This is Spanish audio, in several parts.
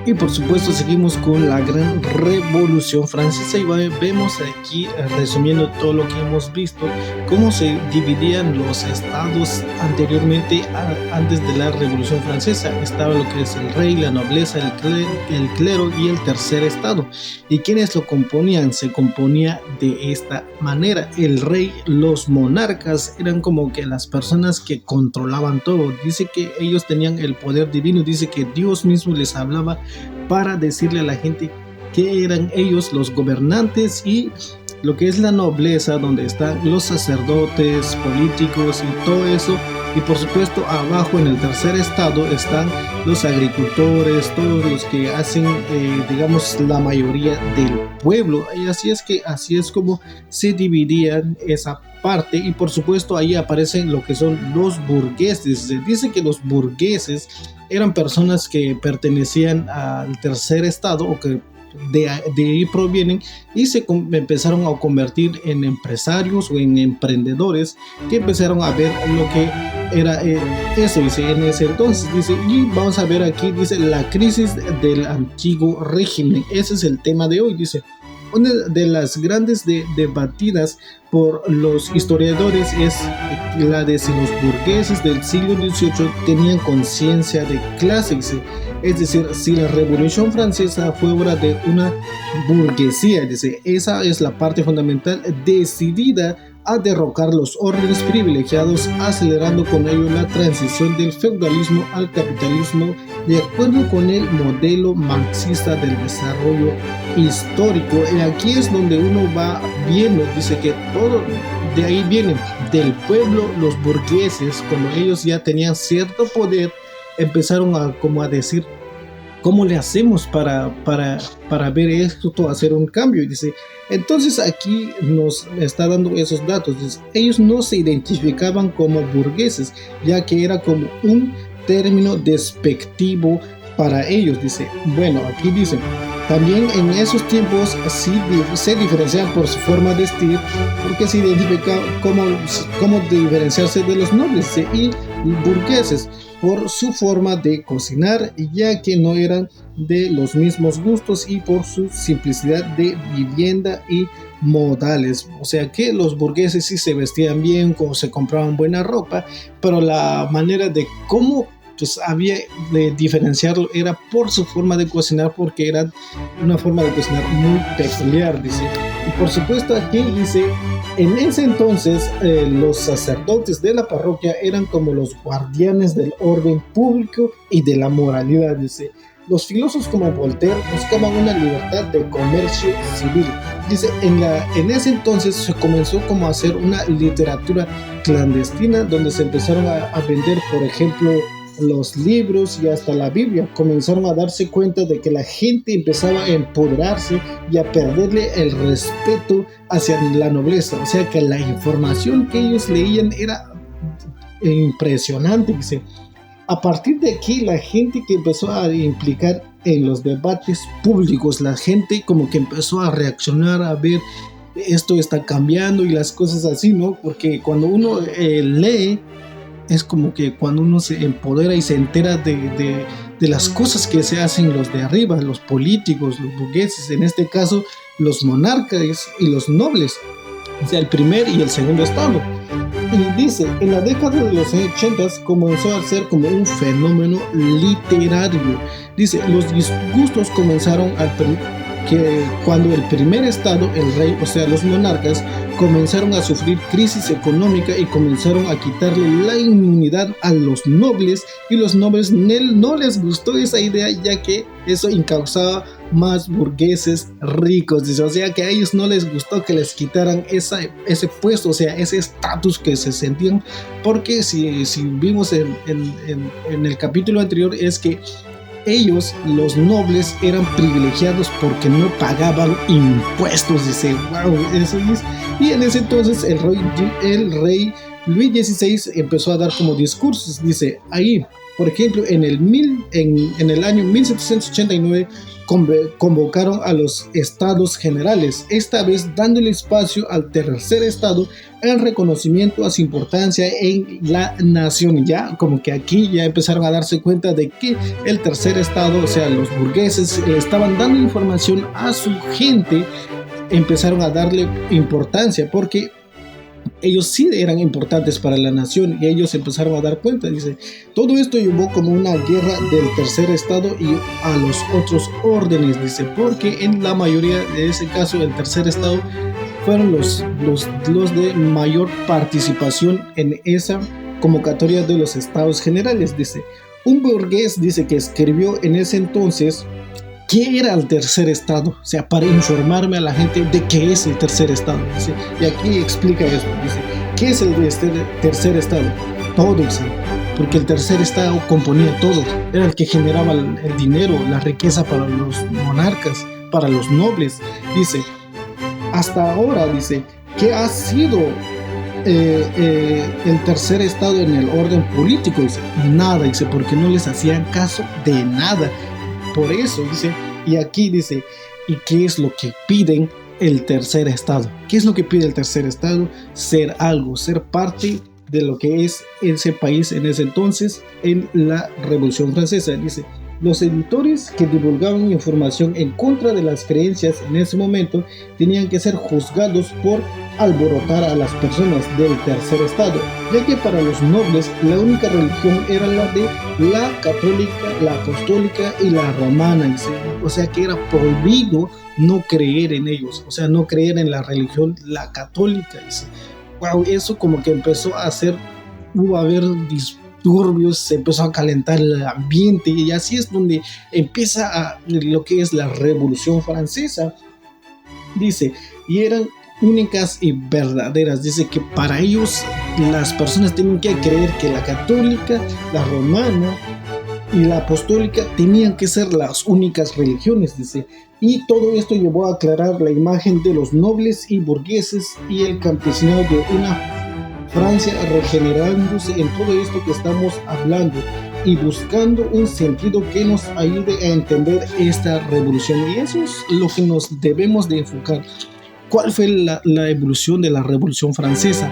Y por supuesto seguimos con la gran revolución francesa y vemos aquí, resumiendo todo lo que hemos visto, cómo se dividían los estados anteriormente, antes de la revolución francesa. Estaba lo que es el rey, la nobleza, el clero y el tercer estado. ¿Y quiénes lo componían? Se componía de esta manera: el rey, los monarcas eran como que las personas que controlaban todo. Dice que ellos tenían el poder divino, dice que Dios mismo les hablaba para decirle a la gente que eran ellos los gobernantes, y lo que es la nobleza, donde están los sacerdotes, políticos y todo eso. Y por supuesto abajo en el tercer estado están los agricultores, todos los que hacen, digamos, la mayoría del pueblo. Y así es como se dividían esa parte. Y por supuesto ahí aparecen lo que son los burgueses. Se dice que los burgueses eran personas que pertenecían al tercer estado, o que de ahí provienen, y se empezaron a convertir en empresarios o en emprendedores, que empezaron a ver lo que era eso, dice, en ese entonces, dice. Y vamos a ver aquí, dice, la crisis del antiguo régimen. Ese es el tema de hoy, dice. Una de las grandes debatidas por los historiadores es la de si los burgueses del siglo XVIII tenían conciencia de clase, es decir, si la Revolución Francesa fue obra de una burguesía. Dice, esa es la parte fundamental, decidida a derrocar los órdenes privilegiados, acelerando con ello la transición del feudalismo al capitalismo, de acuerdo con el modelo marxista del desarrollo histórico. Y aquí es donde uno va viendo, dice que todo de ahí viene, del pueblo. Los burgueses, cuando ellos ya tenían cierto poder, empezaron a decir, ¿cómo le hacemos para ver esto, hacer un cambio? Y dice, entonces aquí nos está dando esos datos. Dice, ellos no se identificaban como burgueses, ya que era como un término despectivo para ellos. Dice, bueno, aquí dice, también en esos tiempos sí se diferenciaban por su forma de vestir, porque se identificaba cómo diferenciarse de los nobles y burgueses por su forma de cocinar, ya que no eran de los mismos gustos, y por su simplicidad de vivienda y modales. O sea que los burgueses sí se vestían bien, como se compraban buena ropa, pero la manera de cómo había de diferenciarlo era por su forma de cocinar, porque era una forma de cocinar muy peculiar, dice. Y por supuesto aquí dice, en ese entonces los sacerdotes de la parroquia eran como los guardianes del orden público y de la moralidad, dice. Los filósofos como Voltaire buscaban una libertad de comercio civil. Dice, en ese entonces se comenzó como a hacer una literatura clandestina, donde se empezaron a vender, por ejemplo, los libros y hasta la Biblia. Comenzaron a darse cuenta de que la gente empezaba a empoderarse y a perderle el respeto hacia la nobleza. O sea que la información que ellos leían era impresionante, dice. A partir de aquí, la gente que empezó a implicar en los debates públicos, la gente como que empezó a reaccionar, a ver, esto está cambiando y las cosas así, ¿no? Porque cuando uno lee, es como que cuando uno se empodera y se entera de las cosas que se hacen los de arriba, los políticos, los burgueses, en este caso los monarcas y los nobles, o sea, el primer y el segundo estado. Y dice, en la década de los 80 comenzó a ser como un fenómeno literario. Dice, los disgustos comenzaron que cuando el primer estado, el rey, o sea, los monarcas, comenzaron a sufrir crisis económica y comenzaron a quitarle la inmunidad a los nobles, y los nobles no les gustó esa idea, ya que eso encauzaba más burgueses ricos, dice. O sea que a ellos no les gustó que les quitaran ese puesto, o sea, ese estatus que se sentían, porque si vimos en el capítulo anterior, es que ellos, los nobles, eran privilegiados porque no pagaban impuestos, dice. Wow, eso es. Y en ese entonces el rey Luis XVI empezó a dar como discursos, dice ahí, Por ejemplo, en el año 1789 convocaron a los estados generales, esta vez dándole espacio al tercer estado en reconocimiento a su importancia en la nación. Ya como que aquí ya empezaron a darse cuenta de que el tercer estado, o sea, los burgueses, le estaban dando información a su gente, empezaron a darle importancia porque ellos sí eran importantes para la nación y ellos empezaron a dar cuenta. Dice, todo esto llevó como una guerra del tercer estado y a los otros órdenes, dice, porque en la mayoría de ese caso el tercer estado fueron los de mayor participación en esa convocatoria de los estados generales. Dice, un burgués dice que escribió en ese entonces ¿qué era el tercer estado? O sea, para informarme a la gente de qué es el tercer estado. Dice, y aquí explica esto. Dice, ¿qué es el tercer estado? Todo, dice, porque el tercer estado componía todo. Era el que generaba el dinero, la riqueza para los monarcas, para los nobles. Dice, hasta ahora, dice, ¿qué ha sido el tercer estado en el orden político? Dice, nada, dice, porque no les hacían caso de nada. Por eso dice, y aquí dice, ¿y qué es lo que piden el tercer estado? ¿Qué es lo que pide el tercer estado? Ser algo, ser parte de lo que es ese país en ese entonces, en la Revolución Francesa. Dice, los editores que divulgaban información en contra de las creencias en ese momento tenían que ser juzgados por alborotar a las personas del tercer estado, ya que para los nobles la única religión era la de la católica, la apostólica y la romana. O sea que era prohibido no creer en ellos, o sea, no creer en la religión, la católica. Wow, eso como que empezó a haber disturbios, se empezó a calentar el ambiente y así es donde empieza lo que es la Revolución Francesa. Dice, y eran únicas y verdaderas. Dice que para ellos las personas tienen que creer que la católica, la romana y la apostólica tenían que ser las únicas religiones, dice. Y todo esto llevó a aclarar la imagen de los nobles y burgueses y el campesinado de una Francia regenerándose en todo esto que estamos hablando y buscando un sentido que nos ayude a entender esta revolución. Y eso es lo que nos debemos de enfocar. ¿Cuál fue la evolución de la Revolución Francesa?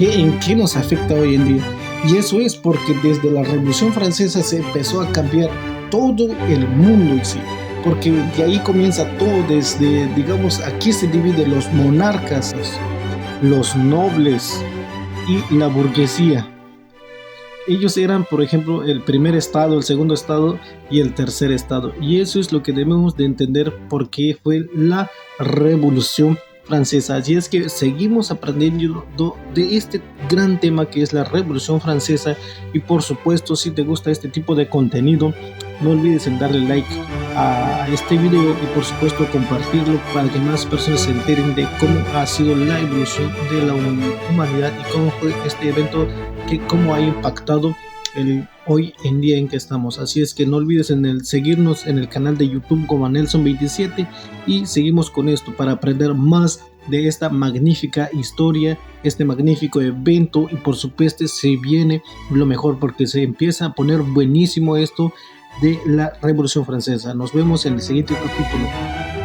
¿En qué nos afecta hoy en día? Y eso es porque desde la Revolución Francesa se empezó a cambiar todo el mundo, ¿sí? Porque de ahí comienza todo, desde, digamos, aquí se divide los monarcas, los nobles y la burguesía. Ellos eran, por ejemplo, el primer estado, el segundo estado y el tercer estado. Y eso es lo que debemos de entender por qué fue la Revolución Francesa. Así es que seguimos aprendiendo de este gran tema que es la Revolución Francesa. Y por supuesto, si te gusta este tipo de contenido, no olvides en darle like a este video y por supuesto compartirlo para que más personas se enteren de cómo ha sido la evolución de la humanidad y cómo fue este evento, cómo ha impactado hoy en día en que estamos. Así es que no olvides seguirnos en el canal de YouTube como Nelson27 y seguimos con esto para aprender más de esta magnífica historia, este magnífico evento. Y por supuesto se viene lo mejor porque se empieza a poner buenísimo esto de la Revolución Francesa. Nos vemos en el siguiente capítulo.